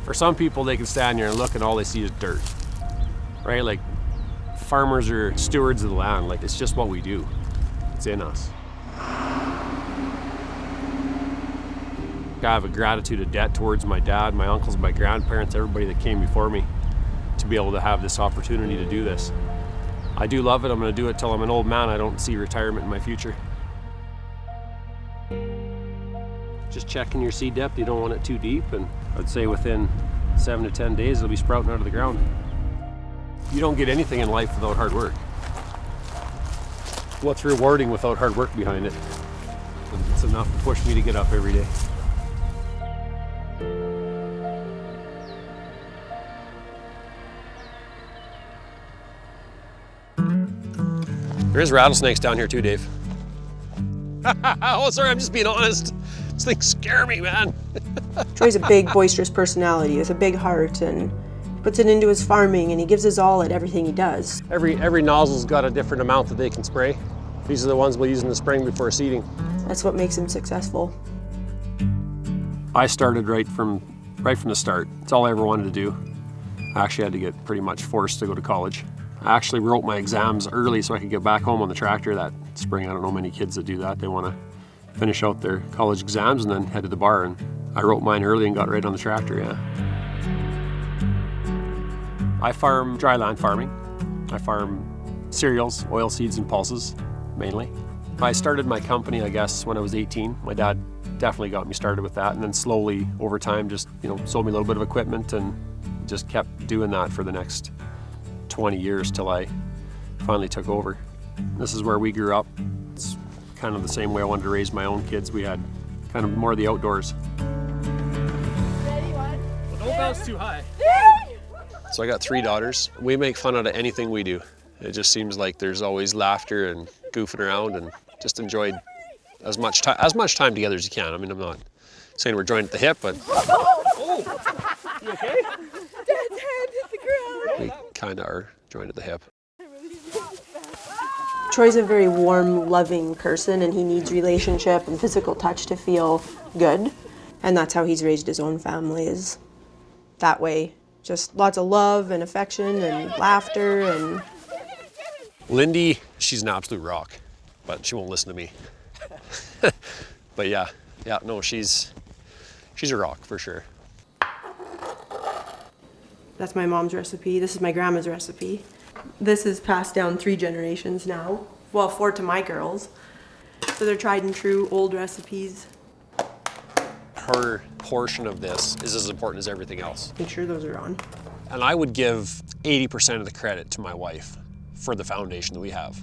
For some people, they can stand here and look and all they see is dirt, right? Like, farmers are stewards of the land. Like, it's just what we do. It's in us. I have a gratitude, a debt towards my dad, my uncles, my grandparents, everybody that came before me to be able to have this opportunity to do this. I do love it. I'm going to do it till I'm an old man. I don't see retirement in my future. Just checking your seed depth. You don't want it too deep, and I'd say within 7 to 10 days it'll be sprouting out of the ground. You don't get anything in life without hard work. What's rewarding without hard work behind it? It's enough to push me to get up every day. There is rattlesnakes down here too, Dave. Oh, sorry, I'm just being honest. These things scare me, man. Troy's a big, boisterous personality with a big heart, and puts it into his farming, and he gives his all at everything he does. Every nozzle's got a different amount that they can spray. These are the ones we'll use in the spring before seeding. That's what makes him successful. I started right from the start. It's all I ever wanted to do. I actually had to get pretty much forced to go to college. I actually wrote my exams early so I could get back home on the tractor that spring. I don't know many kids that do that. They want to finish out their college exams and then head to the bar. And I wrote mine early and got right on the tractor, yeah. I farm dry land farming. I farm cereals, oil seeds, and pulses, mainly. I started my company, I guess, when I was 18. My dad definitely got me started with that, and then slowly, over time, just, sold me a little bit of equipment and just kept doing that for the next 20 years till I finally took over. This is where we grew up. It's kind of the same way I wanted to raise my own kids. We had kind of more of the outdoors. Ready, one. Well, don't bounce too high. So I got 3 daughters. We make fun out of anything we do. It just seems like there's always laughter and goofing around, and just enjoyed as much time together as you can. I mean, I'm not saying we're joined at the hip, but... Oh! You okay? Dad's hand hit the ground. We kind of are joined at the hip. Troy's a very warm, loving person, and he needs relationship and physical touch to feel good. And that's how he's raised his own family, is that way. Just lots of love and affection and laughter. And Lindy, she's an absolute rock, but she won't listen to me. But yeah, no, she's a rock for sure. that's my mom's recipe. This is my grandma's recipe. This is passed down 3 generations now. Well, 4 to my girls. So they're tried and true old recipes. Her portion of this is as important as everything else. Make sure those are on. And I would give 80% of the credit to my wife for the foundation that we have.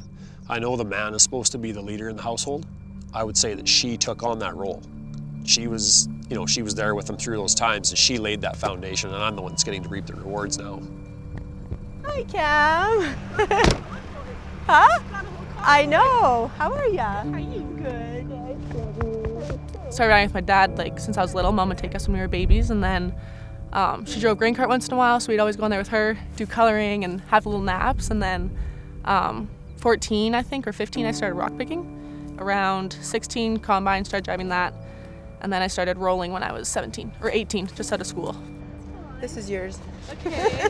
I know the man is supposed to be the leader in the household. I would say that she took on that role. She was, she was there with them through those times, and she laid that foundation, and I'm the one that's getting to reap the rewards now. Hi, Cam. Huh? I know. How are ya? Are you good? Started riding with my dad since I was little. Mom would take us when we were babies, and then she drove grain cart once in a while, so we'd always go in there with her, do coloring and have little naps. And then 14, I think, or 15, I started rock picking. Around 16, combine, started driving that. And then I started rolling when I was 17 or 18, just out of school. This is yours. Okay.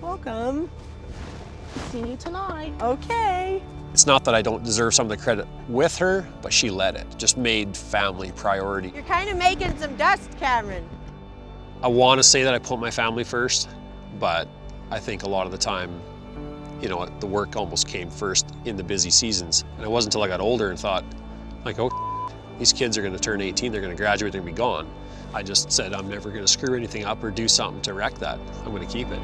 Welcome. See you tonight. Okay. It's not that I don't deserve some of the credit with her, but she led it, just made family priority. You're kind of making some dust, Cameron. I want to say that I put my family first, but I think a lot of the time, the work almost came first in the busy seasons. And it wasn't until I got older and thought, these kids are going to turn 18, they're going to graduate, they're going to be gone. I just said, I'm never going to screw anything up or do something to wreck that. I'm going to keep it.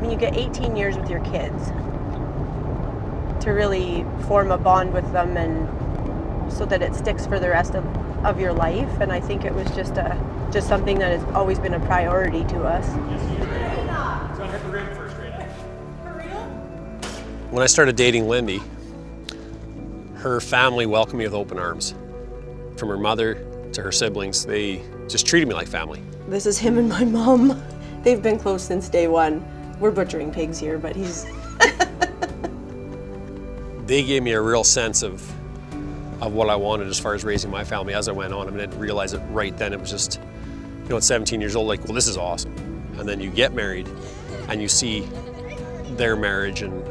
When you get 18 years with your kids, to really form a bond with them and so that it sticks for the rest of your life. And I think it was just something that has always been a priority to us. When I started dating Lindy, her family welcomed me with open arms. From her mother to her siblings, they just treated me like family. This is him and my mom They've been close since day one. We're butchering pigs here, but he's... They gave me a real sense of what I wanted as far as raising my family as I went on. I mean, I didn't realize it right then. It was just, at 17 years old, like, well, this is awesome. And then you get married and you see their marriage and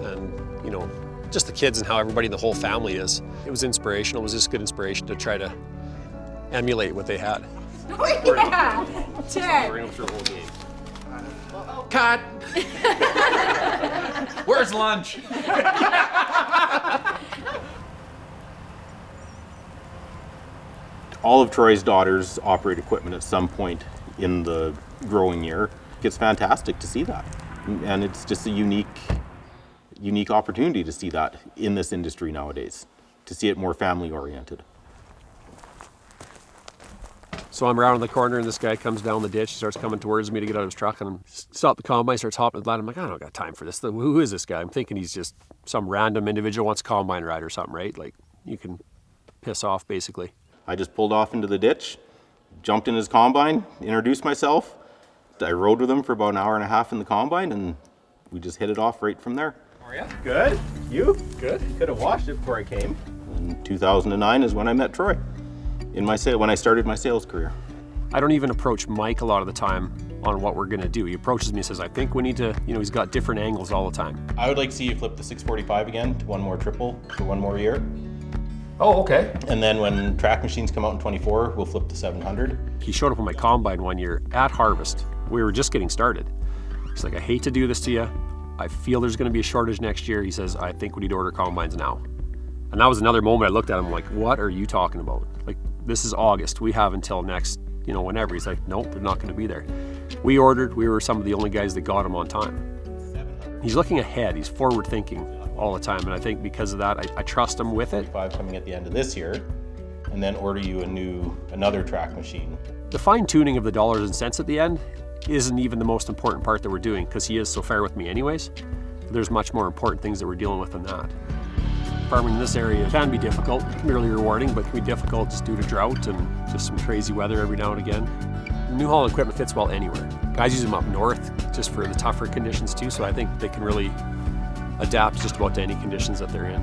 just the kids and how everybody in the whole family is. It was inspirational. It was just good inspiration to try to emulate what they had. Oh, yeah. Ted. We're going through the whole game. Cut! Where's lunch? All of Troy's daughters operate equipment at some point in the growing year. It's fantastic to see that. And it's just a unique opportunity to see that in this industry nowadays, to see it more family oriented. So I'm around the corner and this guy comes down the ditch, starts coming towards me to get out of his truck, and stop the combine, starts hopping the ladder. I'm like, I don't got time for this. Who is this guy? I'm thinking he's just some random individual wants a combine ride or something, right? Like, you can piss off basically. I just pulled off into the ditch, jumped in his combine, introduced myself. I rode with him for about an hour and a half in the combine, and we just hit it off right from there. How are you? Good. You? Good. Could have watched it before I came. And 2009 is when I met Troy, when I started my sales career. I don't even approach Mike a lot of the time on what we're gonna do. He approaches me and says, I think we need to, he's got different angles all the time. I would like to see you flip the 645 again to one more triple for one more year. Oh, okay. And then when track machines come out in 24, we'll flip to 700. He showed up on my combine one year at harvest. We were just getting started. He's like, I hate to do this to you. I feel there's gonna be a shortage next year. He says, I think we need to order combines now. And that was another moment I looked at him like, what are you talking about? Like, this is August. We have until next, whenever. He's like, nope, they're not gonna be there. We ordered, we were some of the only guys that got them on time. He's looking ahead, he's forward thinking all the time. And I think because of that, I trust him with it. 5 coming at the end of this year, and then order you another track machine. The fine tuning of the dollars and cents at the end isn't even the most important part that we're doing, because he is so fair with me anyways. There's much more important things that we're dealing with than that. Farming in this area can be difficult, it can be really rewarding, but it can be difficult just due to drought and just some crazy weather every now and again. New Holland equipment fits well anywhere. Guys use them up north just for the tougher conditions too, so I think they can really adapt just about to any conditions that they're in.